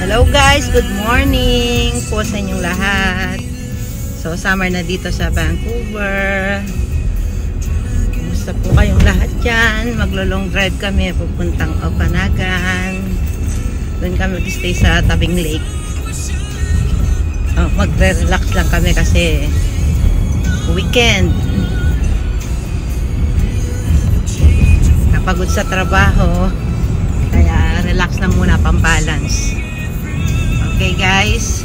Hello guys, good morning po sa inyong lahat. So summer na dito sa Vancouver. Kumusta po kayong lahat dyan? Maglo-long drive kami pupuntang Okanagan. Doon kami mag-stay sa tabing lake. Magre-relax lang kami kasi weekend. Napagod sa trabaho, kaya relax lang muna, pang-balance. Okay guys,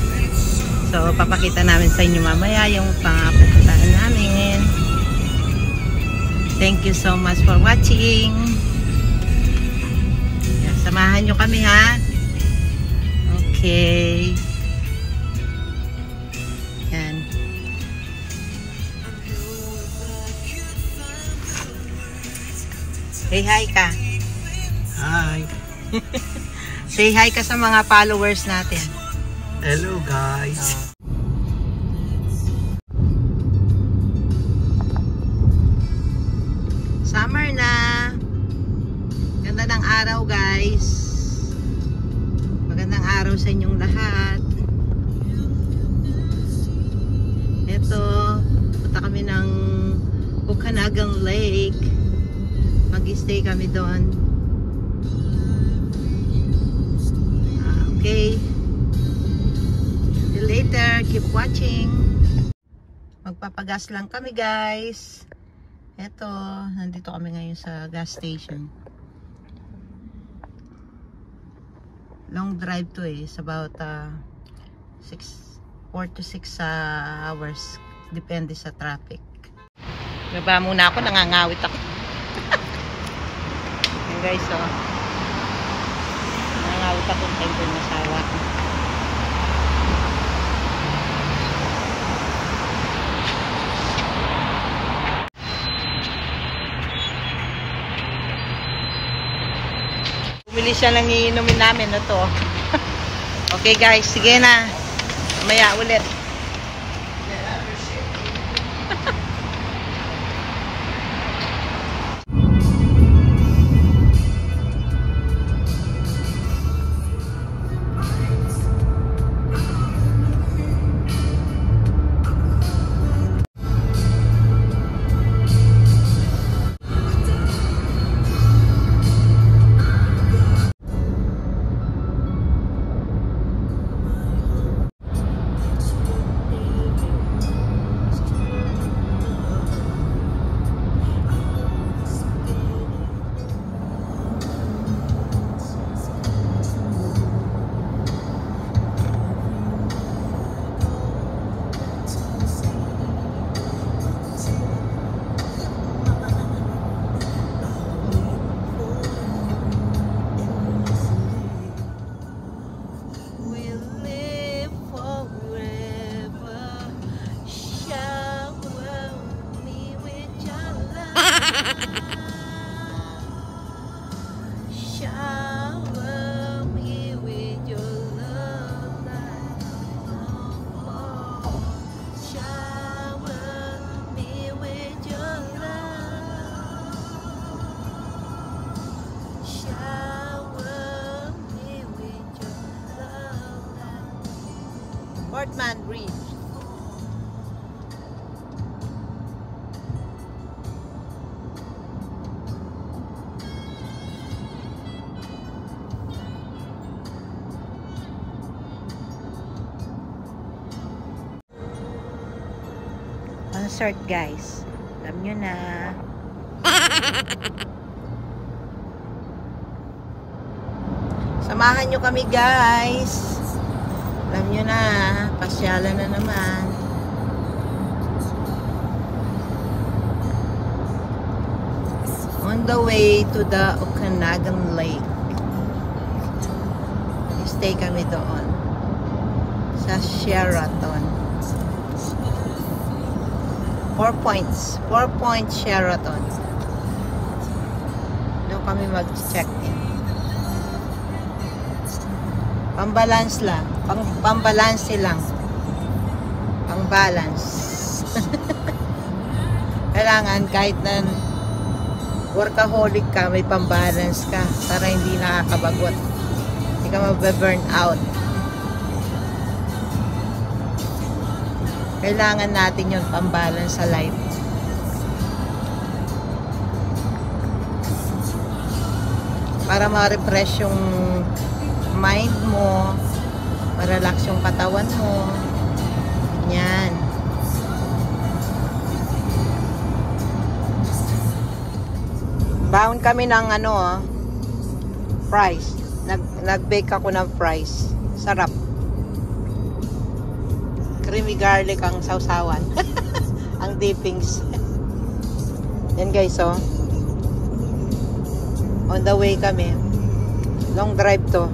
so papakita namin sa inyo mamaya yung papuntahan namin. Thank you so much for watching. Samahan nyo kami ha. Okay. Yan. Say hi ka. Hi. Say hi ka sa mga followers natin. Hello guys. Summer na. Ganda ng araw guys. Magandang araw sa inyong lahat. Ito, punta kami ng Okanagan Lake. Mag-stay kami doon. Okay. Till later, keep watching. Magpapagas lang kami guys. Eto, nandito kami ngayon sa gas station. Long drive to eh. It's about 4 to 6 hours. Depende sa traffic. Baba muna ako, nangangawit ako. Yan guys, oh. Nangangawit ako time ko yung masawa. Bumili siya lang iinumin namin na to. Okay guys, sige na. Mamaya ulit. Portman Bridge. Concert guys. Alam nyo na. Samahan nyo kami guys. Alam nyo na, pasyalan na naman. On the way to the Okanagan Lake. Stay kami doon. Sa Sheraton. 4 points. 4 point Sheraton. Doon kami mag-check-in. Pambalance lang. Pambalance lang. Pang-balance. Kailangan kahit na workaholic ka, may pambalance ka para hindi nakakabagot. Hindi ka mabe-burn out. Kailangan natin yung pambalance sa life. Para ma-refresh yung mind mo, ma-relax yung katawan mo. Yan. Baon kami ng fries. Nag-bake ako ng fries. Sarap. Creamy garlic ang sausawan. Ang dippings. Yan guys, oh. On the way kami. Long drive to.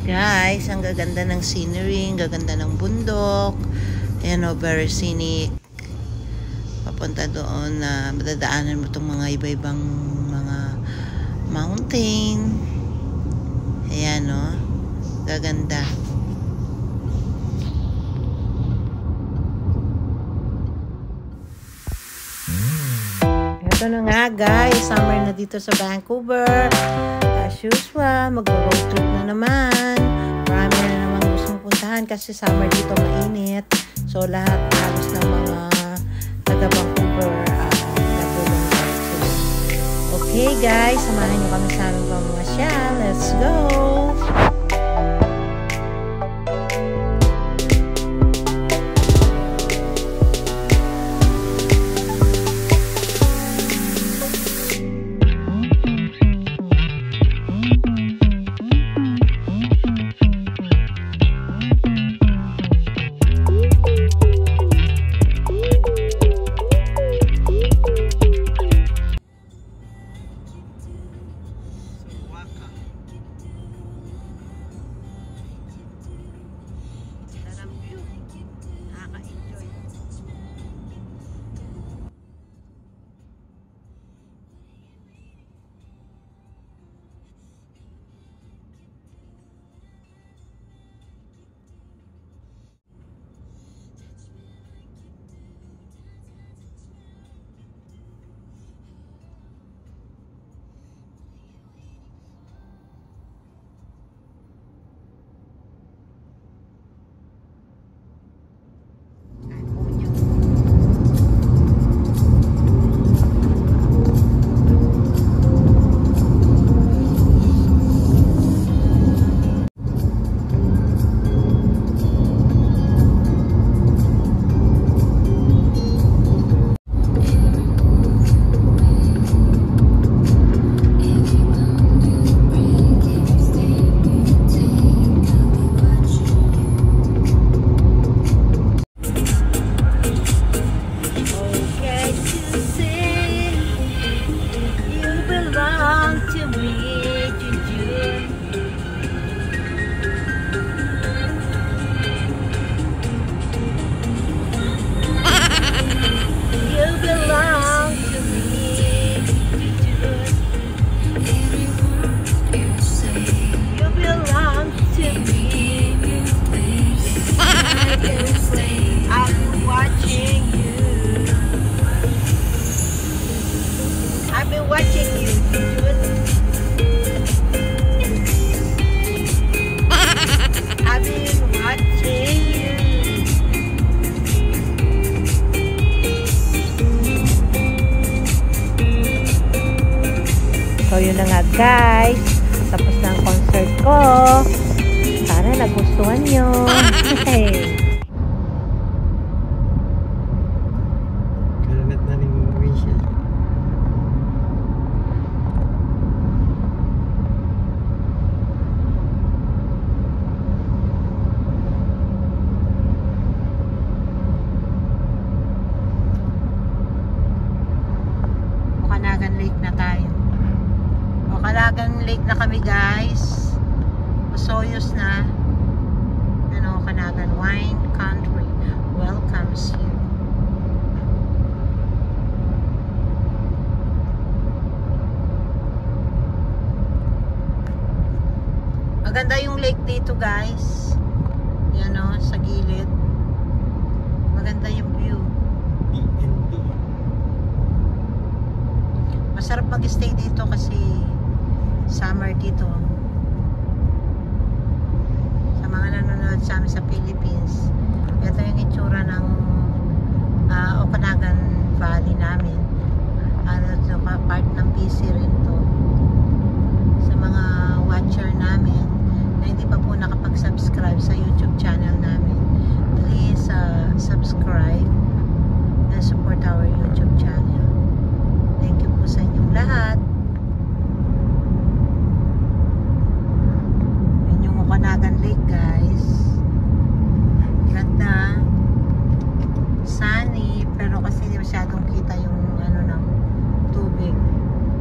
Guys, ang gaganda ng scenery, ang gaganda ng bundok. Ayan o, very scenic. Papunta doon na madadaanan mo itong mga iba-ibang mga mountain. Ayan o, gaganda. Ito na nga guys, summer na dito sa Vancouver. As usual, mag-road trip na naman. Marami na naman gustong puntahan kasi summer dito mainit. So lahat halos ng mga taga Vancouver natulong sila. Okay guys, samahan nyo kami sa aming pamamasyal. Let's go! So yun na nga guys, tapos na ang concert ko. Sana nagustuhan nyo. Kalanat na rin yung windshield. Okanagan Lake na tayo. Okanagan Lake na kami guys. Osoyos na. Ano, Okanagan Wine Country welcomes you. Maganda yung lake dito guys. Yan o, sa gilid. Maganda yung view. BNB. Masarap mag-stay dito kasi summer dito. Sa mga nanonood sa amin sa Philippines, ito yung itsura ng Okanagan Valley namin. Ito, part ng BC rin to. Sa mga watcher namin na hindi pa po nakapag-subscribe sa YouTube channel namin, please subscribe and support our YouTube channel. Thank you po sa inyong lahat. Yan yung Okanagan Lake guys. Ganda. Sunny, pero kasi hindi masyadong kita yung ano ng tubig.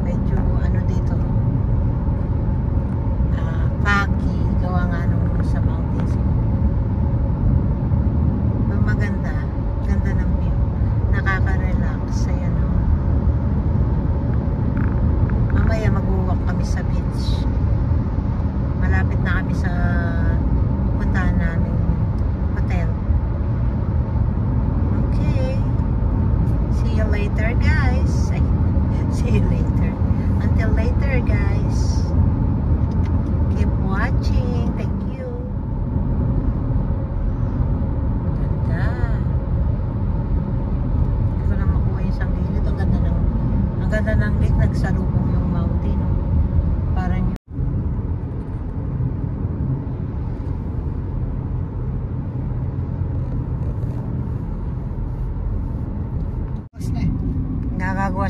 Medyo ano dito.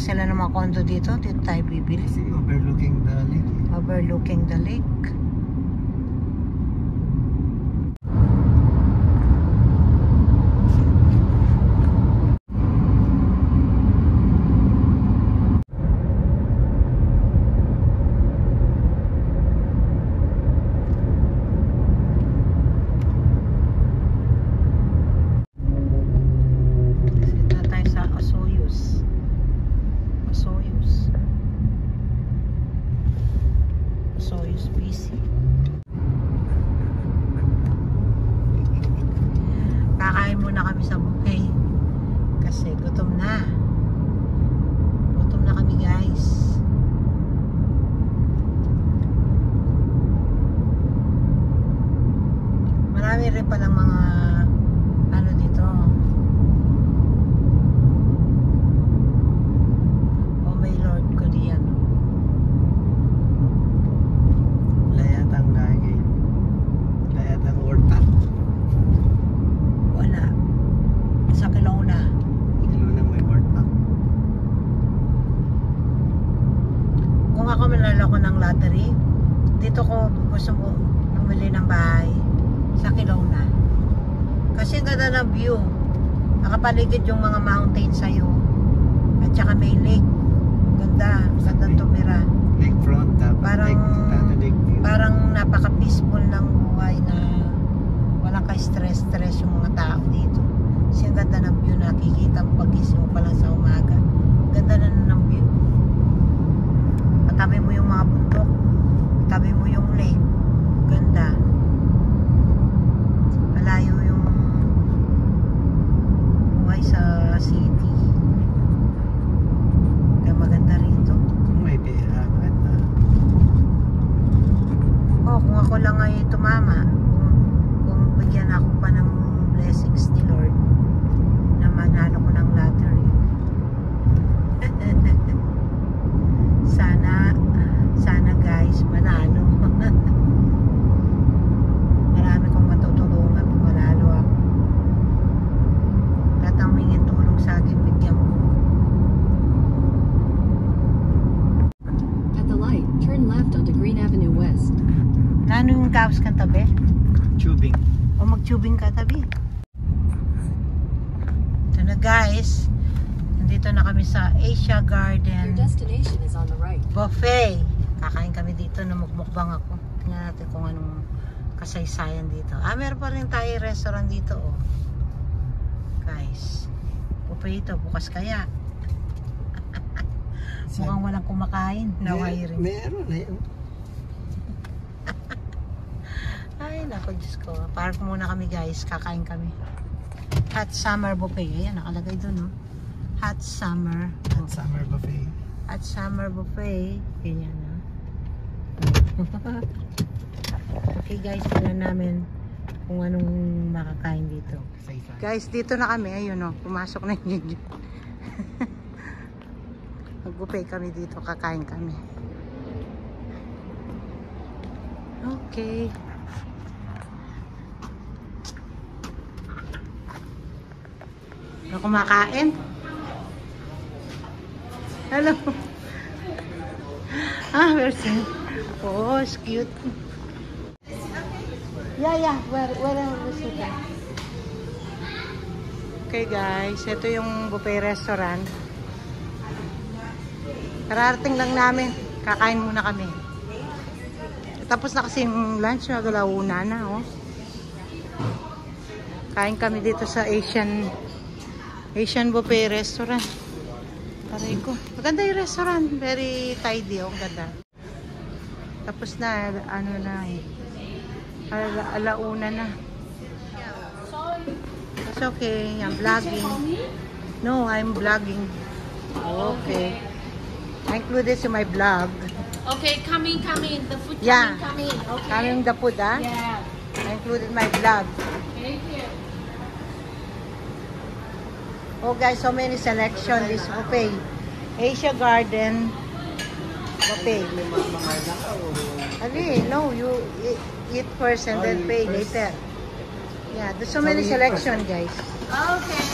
sila ng mga condo dito. Dito tayo bibili. Kasi overlooking the lake. Overlooking the lake. Soyuz busy. Kakain muna kami sa buffet kasi gutom na. Gutom na kami, guys. Marami rin palang mga ano dito. Oh my Lord ko diyan. Ako manlalako ng lottery, dito ko gusto ko bumili ng bahay sa Kelowna kasi ang ganda ng view, nakapaligid yung mga mountains sa'yo at saka may lake, ganda tumira, Lakefront, parang napaka peaceful ng buhay na walang ka-stress yung mga tao dito kasi ang ganda ng view, nakikita mo pag-gising mo pa lang sa umaga, ganda na ng view. Tabi mo yung mga bundok, tabi mo yung lake, ganda. Malayo yung buhay sa city. Kaya maganda rito. Kung may pera, maganda. Oh, kung ako lang ay tumama, kung bigyan ako pa ng blessings ni Lord na manalo ko ng lottery. Sana guys, manalo. Marami kong matutulungan kung manalo ako. At ang hingin tulong sa akin, bigyan mo. At the light, turn left onto Green Avenue West. Ano yung gawas kang tabi? Tubing. O mag-tubing ka tabi? Ito na guys. Nandito na kami sa Asia Garden. Your destination is on the right. Buffet. Kakain kami dito na magmukbang ako. Tingnan natin kung anong kasaysayan dito. Meron pa rin tayo restaurant dito, oh. Guys, buffet ito. Bukas kaya. Mukhang walang kumakain. Naway rin. Meron na yun. Ay, naku, Diyos ko. Park muna kami, guys. Kakain kami. Hot summer buffet. Ayan, nakalagay dun, oh. Hot summer. At summer buffet. At summer buffet. Ganyan, no? Okay guys, tingnan namin kung anong makakain dito. Guys, dito na kami. Ayun, no? Pumasok na yun. Mag-buffet kami dito. Kakain kami. Okay. Na kumakain. Hello. Person. Oh, it's cute. Yeah. Where is it? Okay guys, ito yung buffet restaurant. Kararating lang namin. Kakain muna kami. Tapos na kasi yung lunch, magalauna na, oh. Kain kami dito sa Asian buffet restaurant. Taray ko. Maganda yung restaurant. Very tidy, oh. Ganda. Tapos na, ano na, alauna na. It's okay. I'm vlogging. No, I'm vlogging. Okay. I include this in my vlog. Okay, come in. The food Yeah. come in. Okay. Coming the food, ah? Yeah. I included my vlog. Thank you. Oh guys, so many selection this buffet. Asia Garden buffet. Ali, no, you eat first and then pay later. Yeah, there's so many selection, guys. Okay.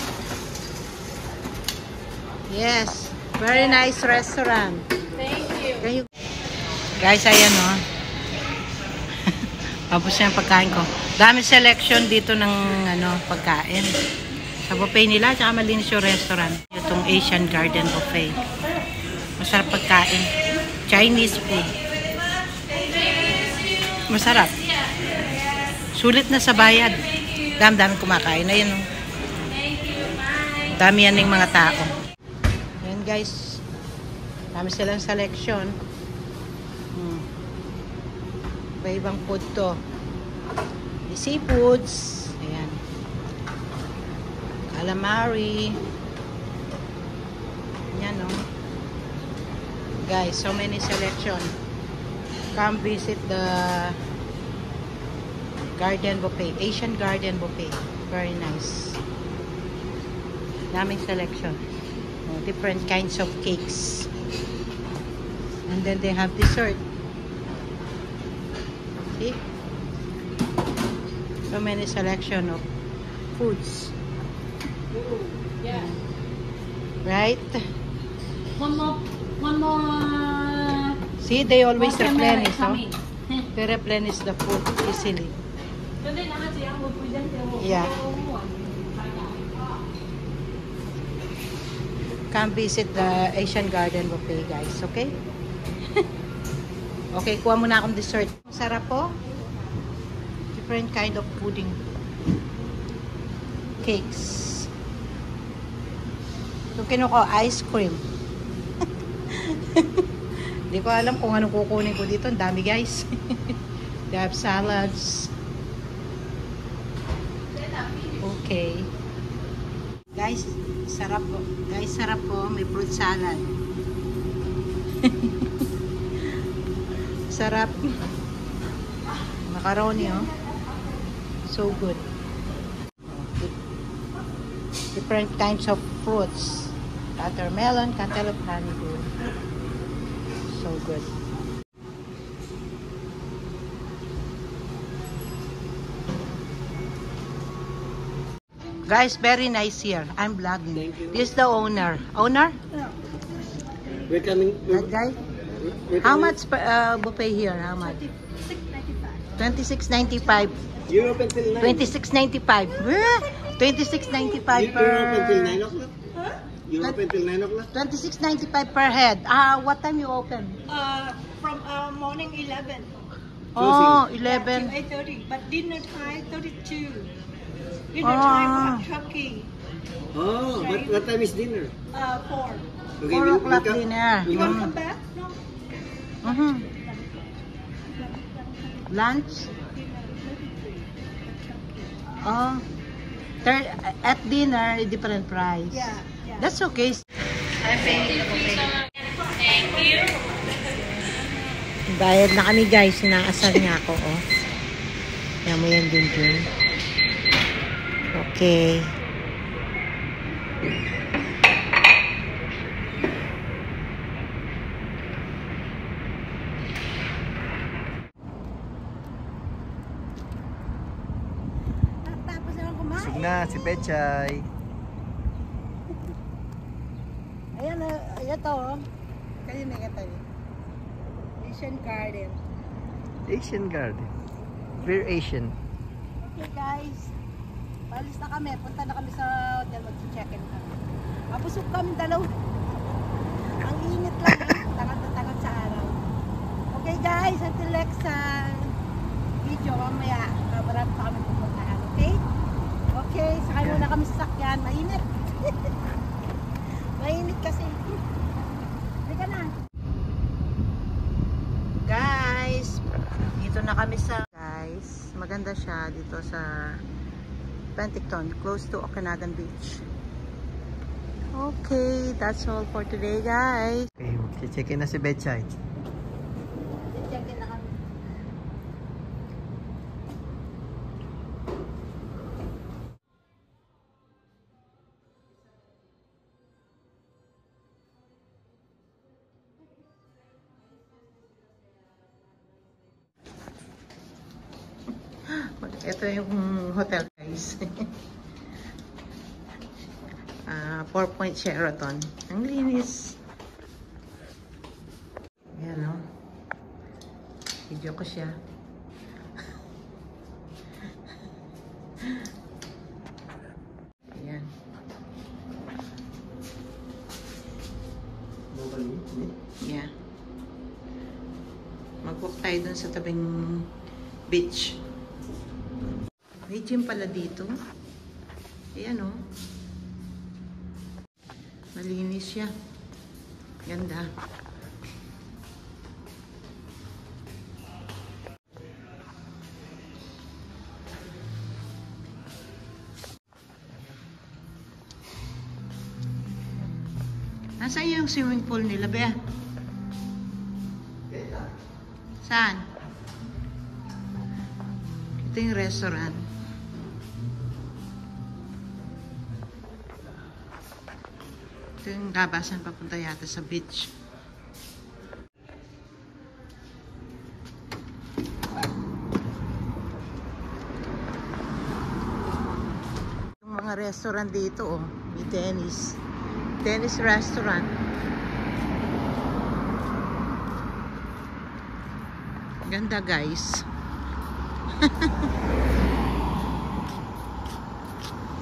Yes. Very nice restaurant. Thank you. Guys, ayan o. Tapos yung pagkain ko. Dami selection dito ng pagkain. Sa buffet nila, tsaka malinis yung restaurant. Itong Asian Garden Buffet. Masarap pagkain. Chinese food. Masarap. Sulit na sa bayad. Dami kumakain. Ayan o. Dami yan ng mga tao. Ayan guys. Dami silang selection. Iba-ibang food to. The seafoods. Ayan. Calamari. Yan o. Guys, so many selection. Come visit the Garden Buffet. Asian Garden Buffet. Very nice. Daming selection. Different kinds of cakes. And then they have dessert. See? So many selection of foods. Yeah. Right? One more. See, they always watermelon replenish. No? coming. They replenish the food easily. Yeah. Come visit the Asian Garden Buffet, guys. Okay? Okay, kuha muna akong dessert. Sarap po. Different kind of pudding. Cakes. So, kinuko, ice cream. Hindi ko alam kung anong kukunin ko dito. Ang dami, guys. They have salads. Okay. Guys, sarap po. Guys, sarap po. May fruit salad. Sarap. Macaroni, oh. So good. Different kinds of fruits. Watermelon, cantaloupe, honeydew. So good. Guys, very nice here. I'm vlogging. Thank you. This is the owner. Owner? We're coming. That guy? How much buffet here? How much? $26.95. You're open till 9. $26.95. $26.95 per. You're open till 9 o'clock? You're open till 9 o'clock? $26.95 per head. What time you open? From morning 11 Oh, to 11. 8:30, but dinner time 32. Dinner time we have turkey. Oh, what time is dinner? 4. Okay, 4 o'clock we'll dinner. You want to come back? No. Lunch? Oh. At dinner, a different price. Yeah. That's okay. I'm paying the buffet. Thank you. Bayad na kami, guys. Inaasar niya ako, oh. Yan mo yan din. Okay. Tapos na lang kumain. Busog na si Pechay. Ayan, ito. Kayo na ito. Asian Garden. Asian Garden. Very Asian. Okay guys. Balis na kami. Punta na kami sa hotel. Mag-check-in kami. Mapusok kami dalaw. Ang init lang. Tangat na tangat sa araw. Okay guys. Until next video. Mamaya. Marami pa kami pupuntahan. Okay? Okay. Sakay muna kami sa sakyan. Mainit. Mainit kasi. Halika na. Guys, dito na kami sa... Guys, maganda siya dito sa Penticton, close to Okanagan Beach. Okay, that's all for today, guys. Okay, mag-check-in na si Pechay. Check-in na kami. Ito yung hotel, guys. 4 Point Sheraton. Ang linis. Video ko siya. Ayan. Yeah. Mag-walk tayo dun sa tabing beach. May gym pala dito. Ayan o. Malinis siya. Ganda. Nasaan yung swimming pool nila, Bea? Saan? Ito yung restaurant. Ito yung labasan papunta yata sa beach. Yung mga restaurant dito, oh, may tennis. Tennis restaurant. Ganda, guys.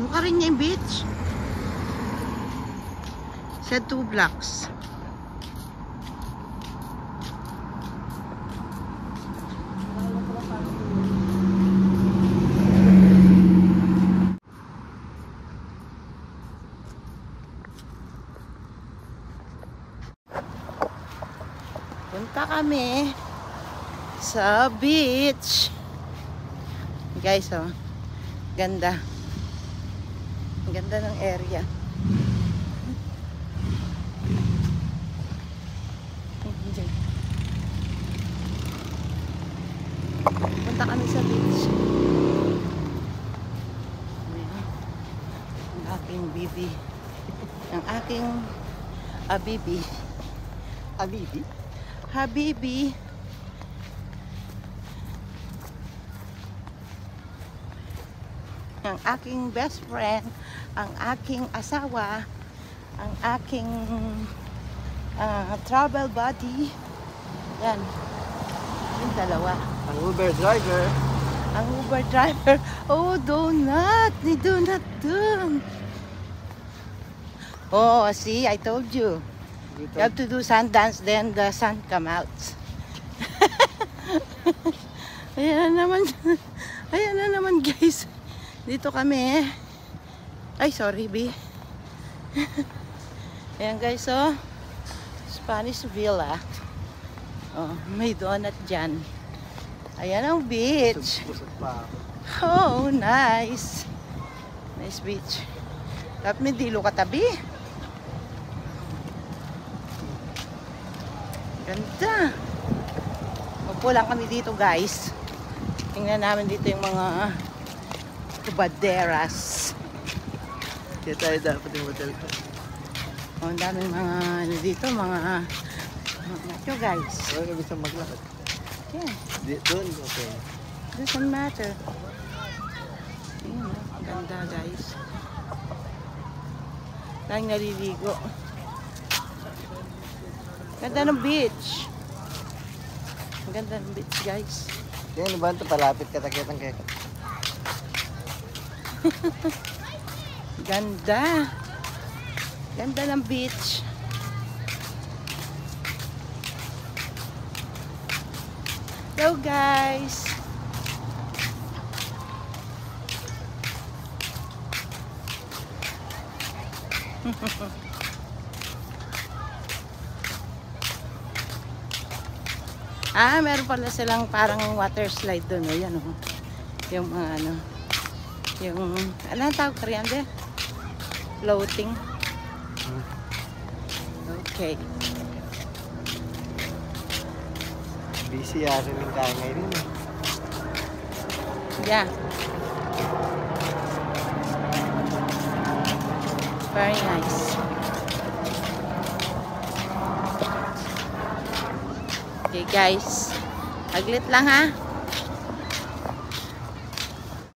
Mukha rin niya yung beach. Sa 2 blocks. Punta kami sa beach. Guys, oh. Ganda. Ganda ng area. Punta kami sa beach. Ang aking bibi. Ang aking abibi. Habibi? Habibi. Ang aking best friend, ang aking asawa, ang aking travel buddy. Yan. Yung dalawa. Ang Uber driver. Ang Uber driver. Oh, donut. Ni donut dun. Oh, see, I told you. You have to do sun dance, then the sun come out. Ayan na naman. Ayan na naman, guys. Dito kami. Ay, sorry, B. Ayan, guys, oh. Spanish Villa. Oh, may donut dyan. Ayan ang beach. Busog pa ako. Oh, nice. Nice beach. Dapat may dilo katabi. Ganda. Upo lang kami dito, guys. Tingnan namin dito yung mga kubaderas. Kaya tayo dapat yung hotel ko. Oh, ang daming mga ano dito, mga nacho, guys. Wala ka gusto maglakad. Yeah, Doon, okay. doesn't matter. Ayun, ang ganda, guys. Lang naliligo. Ganda ng beach. Ang ganda ng beach, guys. Kaya ano ba ito? Palapit katakitang kaya. Ganda. Ganda ng beach. Hello, guys. Meron pala silang parang water slide doon. Ayan, oh. Yung mga ano. Yung, ano ang tawag ka riyan, de? Floating. Okay. Busy yata ng kaya ngayon. Yeah. Very nice. Okay, guys. Aglit lang, ha?